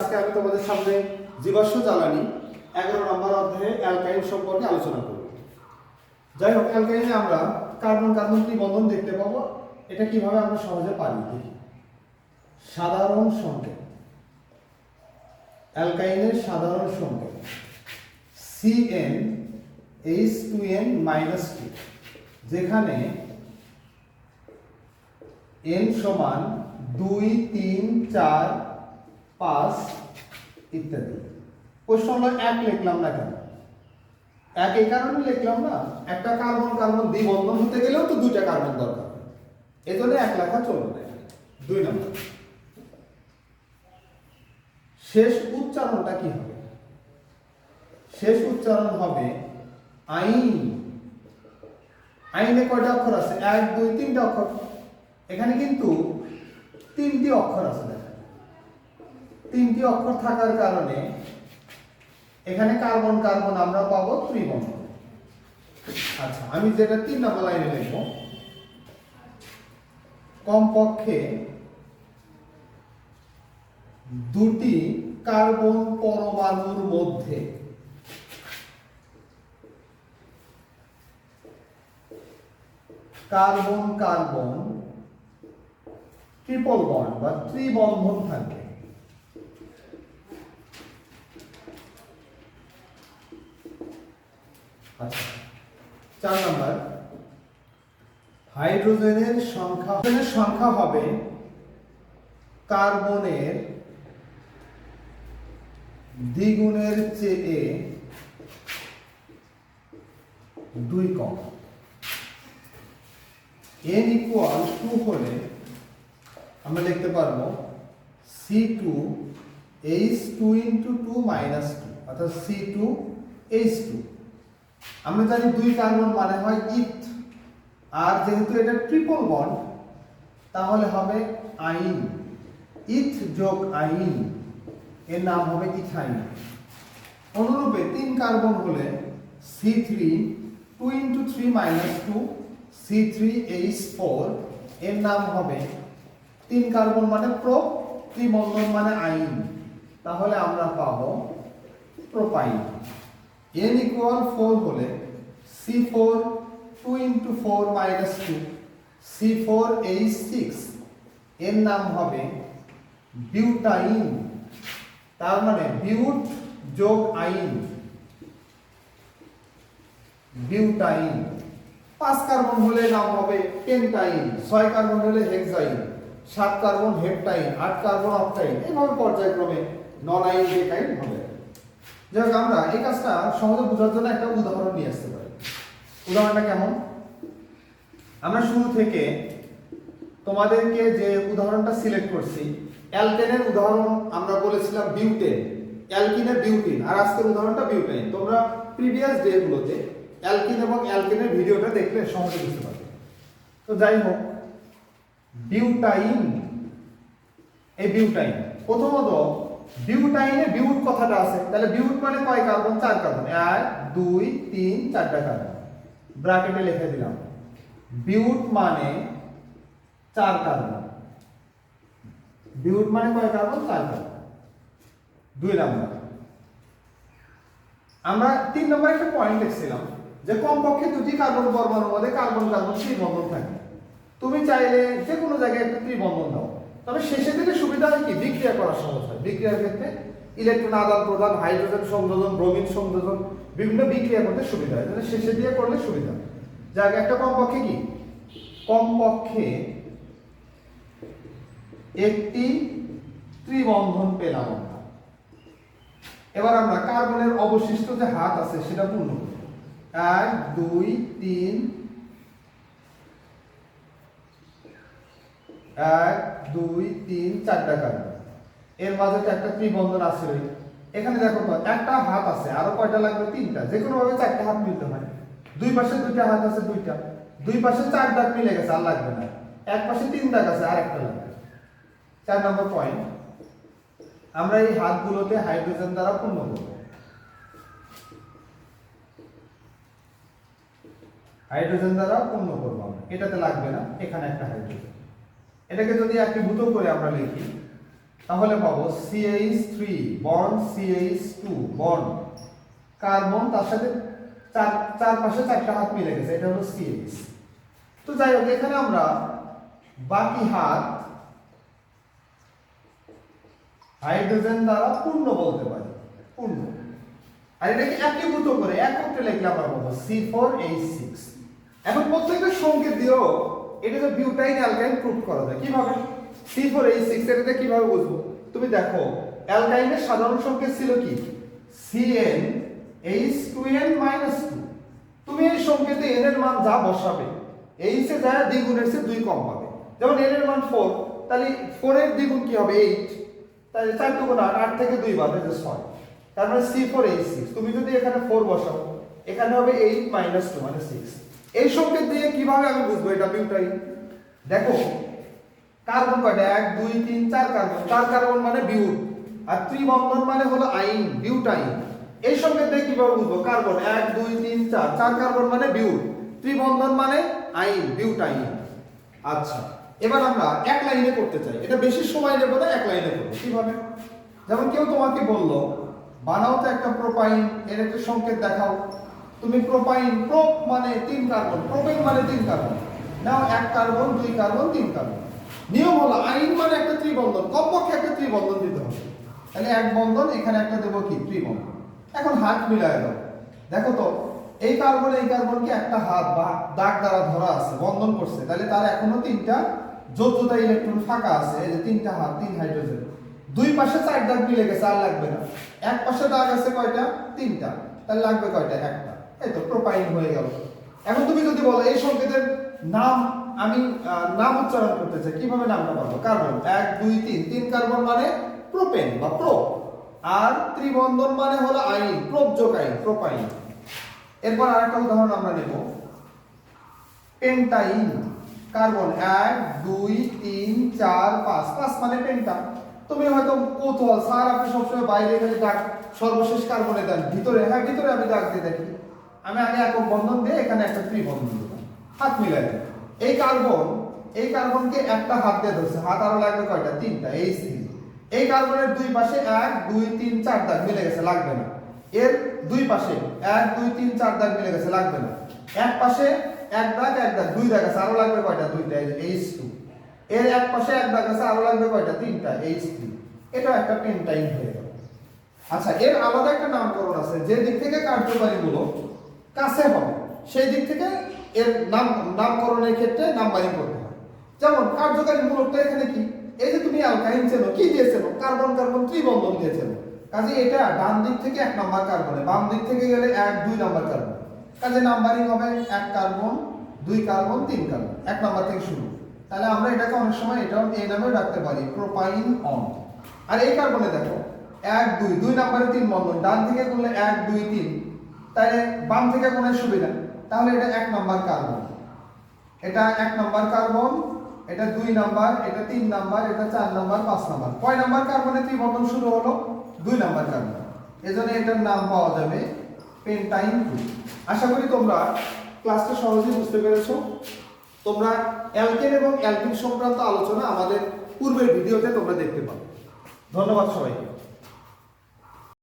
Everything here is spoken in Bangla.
আজকে আমি তোমাদের সামনে জীবাশ্ম জ্বালানি 11 নম্বর অধ্যায়ে অ্যালকাইন সম্পর্কে আলোচনা করব। যাই হোক, অ্যালকাইনে আমরা কার্বন কার্বন ত্রিবন্ধন দেখতে পাবো। এটা কিভাবে আমরা সহজে পারি দেখি। সাধারণ সংকেত, অ্যালকাইনের সাধারণ সংকেত CnH2n-2, যেখানে n সমান 2, 3, 4, 5 ইত্যাদি। প্রশ্ন হলো 1 লিখলাম না কেন? 1 এই কারণে লিখলাম না, একটা কার্বন কার্বন দ্বিবন্ধন হতে গেলেও তো দুইটা কার্বন দরকার, এজন্য 1 লেখা চলবে না। 2 নম্বর, শেষ উচ্চারণটা কি হবে? শেষ উচ্চারণ হবে আইন। আইনে কয়টা অক্ষর আছে? 1, 2, 3টা অক্ষর। এখানে কিন্তু 3টি অক্ষর আছে। দেখেন, 3টি অক্ষর থাকার কারণে এখানে কার্বন কার্বন আমরা পাবো ত্রিবন্ধন। আচ্ছা, আমি যেটা 3 নম্বর লাইনে লিখব, কমপক্ষে 2টি কার্বন পরমাণুর মধ্যে কার্বন কার্বন ট্রিপল বন্ড বা ত্রিবন্ধন থাকবে। আচ্ছা, 4 নম্বর, হাইড্রোজেনের সংখ্যা হবে কার্বনের দ্বিগুণের চেয়ে 2 কম। n = 2 হলে আমরা লিখতে পারবো C2H2 × 2 - 2, অর্থাৎ C2H2। আমরা জানি 2 কার্বন মানে হয় ইথ, আর যেহেতু এটা ট্রিপল বন্ড তাহলে হবে আইন। ইথ যোগ আইন, এর নাম হবে ইথাইন। অনুরূপে 3 কার্বন হলে C3 2 × 3 - 2 C3H4, এর নাম হবে 3 কার্বন মানে প্রো, ত্রিবন্ধন মানে আইন, তাহলে আমরা পাবো প্রোপাইন। n = 4 হলে C4 2 × 4 - 2 C4H6, এর নাম হবে বিউটাইন। তার মানে বিউট যোগ আইন, বিউটাইন। 5 কার্বন হলে নাম হবে পেন্টাইন, 6 কার্বন হলে হেক্সাইন, 7 কার্বন হেপটাইন, 8 কার্বন অক্টাইন, এভাবে পর্যায়ক্রমে নন আইন ডেকাইন হবে। যাই হোক, আমরা এই কাজটা সহজে বোঝার জন্য একটা উদাহরণ নিয়ে আসতে পারি। উদাহরণটা কেমন? আমরা শুরু থেকে তোমাদেরকে যে উদাহরণটা সিলেক্ট করছি, অ্যালকেনের উদাহরণ আমরা বলেছিলাম বিউটেন, অ্যালকিনের বিউটিন, আর আজকের উদাহরণটা বিউটাইন। তোমরা প্রিভিয়াস ডেগুলোতে অ্যালকিন এবং অ্যালকেনের ভিডিওটা দেখলে সহজে বুঝতে পারবে। তো যাই হোক, বিউটাইন, এই বিউটাইন, প্রথমত বিউটাইনে বিউট কথাটা আছে, তাহলে বিউট মানে কয় কার্বন? 4 কার্বন। 1, 2, 3, 4টা কার্বন। ব্র্যাকেটে লিখে দিলাম বিউট মানে 4 কার্বন। বিউট মানে কয় কার্বন? 4 কার্বন। 2 নম্বর, আমরা 3 নম্বরে একটা পয়েন্ট লিখছিলাম যে কমপক্ষে 2টি কার্বন পরমাণুর মধ্যে কার্বন কার্বন ত্রিবন্ধন থাকে। তুমি চাইলে যে কোনো জায়গায় একটা ত্রিবন্ধন দাও, তবে শেষে দিলে সুবিধা হয় কি? বিক্রিয়া করা সহজ হয়। বিক্রিয়ার ক্ষেত্রে ইলেকট্রন আদান প্রদান, হাইড্রোজেন সংযোজন, ব্রোমিন সংযোজন, বিভিন্ন বিক্রিয়া করতে সুবিধা হয়, তাহলে শেষে দিয়ে করলে সুবিধা। যাক, একটা কমপক্ষে কি? কমপক্ষে একটি ত্রিবন্ধন পেলাম আমরা। এবার আমরা কার্বনের অবশিষ্ট যে হাত আছে সেটা পূর্ণ করব। 1, 2, 3, 1, 2, 3, 4টা কার্বন। এর মাঝে তো একটা ত্রিবন্ধন আছে। এখানে দেখো তো একটা হাত আছে, আরো কয়টা লাগবে? 3টা। যে কোনো ভাবে 4টা হাত মিলতে হয়। দুই পাশে 2টা হাত আছে, 2টা। দুই পাশে 4 দাগ মিলে গেছে, আর লাগবে না। এক পাশে 3 দাগ আছে, আর একটা লাগবে। 4 নম্বর পয়েন্ট, আমরা এই হাতগুলোতে হাইড্রোজেন দ্বারা পূর্ণ করব। হাইড্রোজেন দ্বারা পূর্ণ করব আমরা, এটাতে লাগবে না, এখানে একটা হাইড্রোজেন। এটাকে যদি একীভূত করে আমরা লিখি তাহলে পাবো CH3 bond CH2 bond carbon, তার সাথে চারপাশে চারটা হাত মিলে গেছে, এটা হলো CH। তো যাই হোক, এখানে আমরা বাকি হাত হাইড্রোজেন দ্বারা পূর্ণ বলতে পারি, পূর্ণ। আর এটাকে একীভূত করে একত্রে লিখলে আমরা পাবো C4H6। এখন প্রত্যেকটা সংকেত দিয়েও এটা যে বিউটাইন অ্যালকাইন প্রুভ করা যায় কিভাবে। C4H6 এটাতে কিভাবে বুঝবো? তুমি দেখো অ্যালকাইনের সাধারণ সংকেত ছিল কি CnH2n-2। তুমি এই সংকেতে n এর মান যা বসাবে H এ যায় দ্বিগুণের চেয়ে 2 কম পাবে। যেমন n এর মান 4, তাহলে 4 এর দ্বিগুণ কি হবে 8, তাহলে 4 দুগুণ 8, 8 থেকে 2 বাদ দিলে 6, তার মানে C4H6। তুমি যদি এখানে 4 বসাও, এখানে হবে 8 - 2 মানে 6। এই সংকেত দিয়ে কিভাবে আমি বুঝবো এটা বিউটাইন? দেখো কার্বন কয়টা, 1 2 3 4 কার্বন, 4 কার্বন মানে বিউট, আর ত্রিবন্ধন মানে হলো আইন, বিউটাইন। এই সংকেত দিয়ে কিভাবে বুঝবো? কার্বন 1 2 3 4, 4 কার্বন মানে বিউট, ত্রিবন্ধন মানে আইন, বিউটাইন। আচ্ছা, এবার আমরা এক লাইনে করতে চাই, এটা বেশি সময় নেব না, এক লাইনে করব। কিভাবে? যেমন কেউ তোমাকে বললো বানাও তো একটা প্রোপাইন, এর একটা সংকেত দেখাও। তুমি প্রোপাইন, প্রোপ মানে 3 কার্বন, প্রোপেন মানে 3 কার্বন, নাও 1 কার্বন 2 কার্বন 3 কার্বন। নিয়ম হলো আইন মানে একটা ত্রিবন্ধন, কমপক্ষে একটা ত্রিবন্ধন দিতে হবে। তাহলে এক বন্ধন, এখানে একটা দেব কি ত্রিবন্ধন। এখন হাত মিলায় দাও, দেখো তো এই কার্বন এই কার্বনকে একটা হাত বা দাগ দ্বারা ধরা আছে, বন্ধন করছে, তাহলে তার এখনো 3টা যোজ্যতা ইলেকট্রন ফাঁকা আছে। এই যে 3টা হাত, 3 হাইড্রোজেন, দুই পাশে 4 দাগ মিলে গেছে, আর লাগবে না। এক পাশে দাগ আছে কয়টা? 3টা, তাহলে লাগবে কয়টা? একটা। এই তো প্রোপাইন হয়ে গেল। এখন তুমি যদি বলো এই সংকেতের নাম, আমি নাম উচ্চারণ করতে চাই, কিভাবে নামটা পাবো? কার্বন 1 2 3, 3 কার্বন মানে প্রোপেন বা প্রোপ, আর ত্রিবন্ধন মানে হলো আইন, প্রোপযোগ আইন, প্রোপাইন। এরপর আরেকটা উদাহরণ আমরা নেব, পেন্টাইন। কার্বন 1 2 3 4 5, 5 মানে পেন্টা। তুমি হয়তো কৌতূহল, স্যার আপনি সবসময় বাইরে গেলে দাগ সর্বশেষ কার্বনে দেন, ভিতরে? হ্যাঁ, ভিতরে আমি দাগ দিয়ে দেখি। আমি আগে একক বন্ধন দিয়ে এখানে একটা ত্রিবন্ধন দিলাম, হাত মিলাই দেব। এই কার্বনকে একটা হাত দিয়ে ধরছে, হাত আরো লাগবে কয়টা? 3টা, H3। এই কার্বনের দুই পাশে 1 2 3 4 দাগ মিলে গেছে, লাগবে না। এর দুই পাশে 1 2 3 4 দাগ মিলে গেছে, লাগবে না। এক পাশে 1 দাগ 1 দাগ 2 দাগ আছে, আরো লাগবে কয়টা? 2টা, H2। এর এক পাশে 1 দাগ আছে, আরো লাগবে কয়টা? 3টা, H3। এটা একটা পেন্টাইন হয়ে গেল। আচ্ছা, এর আলাদা একটা নামকরণ আছে, যে দিক থেকে কার্যকারীগুলো কাছে হবে সেই দিক থেকে এর নামকরণের ক্ষেত্রে নাম্বারিং করতে হয়। যেমন কার্যকারী মূলকটা এখানে কি, এই যে তুমি অ্যালকাইন চেনো, কি দিয়ে চেনো? কার্বন কার্বন ত্রিবন্ধন দিয়ে চেনো। কাজে এটা ডান দিক থেকে 1 নাম্বার কার্বনে, বাম দিক থেকে গেলে 1 2 নাম্বার কার্বন। কাজে নাম্বারিং হবে 1 কার্বন 2 কার্বন 3 কার্বন, 1 নাম্বার থেকে শুরু। তাহলে আমরা এটাকে অনেক সময় এটাও এই নামে রাখতে পারি, প্রোপাইন অন। আর এই কার্বনে দেখো 1 2, 2 নাম্বারে 3 বন্ধন, ডান থেকে করলে 1 2 3, তাহলে বাম থেকে কোণের সুবিধা, তাহলে এটা 1 নাম্বার কার্বন, এটা 1 নাম্বার কার্বন, এটা 2 নাম্বার, এটা 3 নাম্বার, এটা 4 নাম্বার, 5 নাম্বার। কয় নাম্বার কার্বনে ত্রিবন্ধন শুরু হলো? 2 নাম্বার কার্বন। এজন্য এটার নাম পাওয়া যাবে পেন্টাইন 2। আশা করি তোমরা ক্লাসটা সহজেই বুঝতে পেরেছো। তোমরা অ্যালকেন এবং অ্যালকিন সংক্রান্ত আলোচনা আমাদের পূর্বের ভিডিওতে তোমরা দেখতে পাবে। ধন্যবাদ সবাইকে।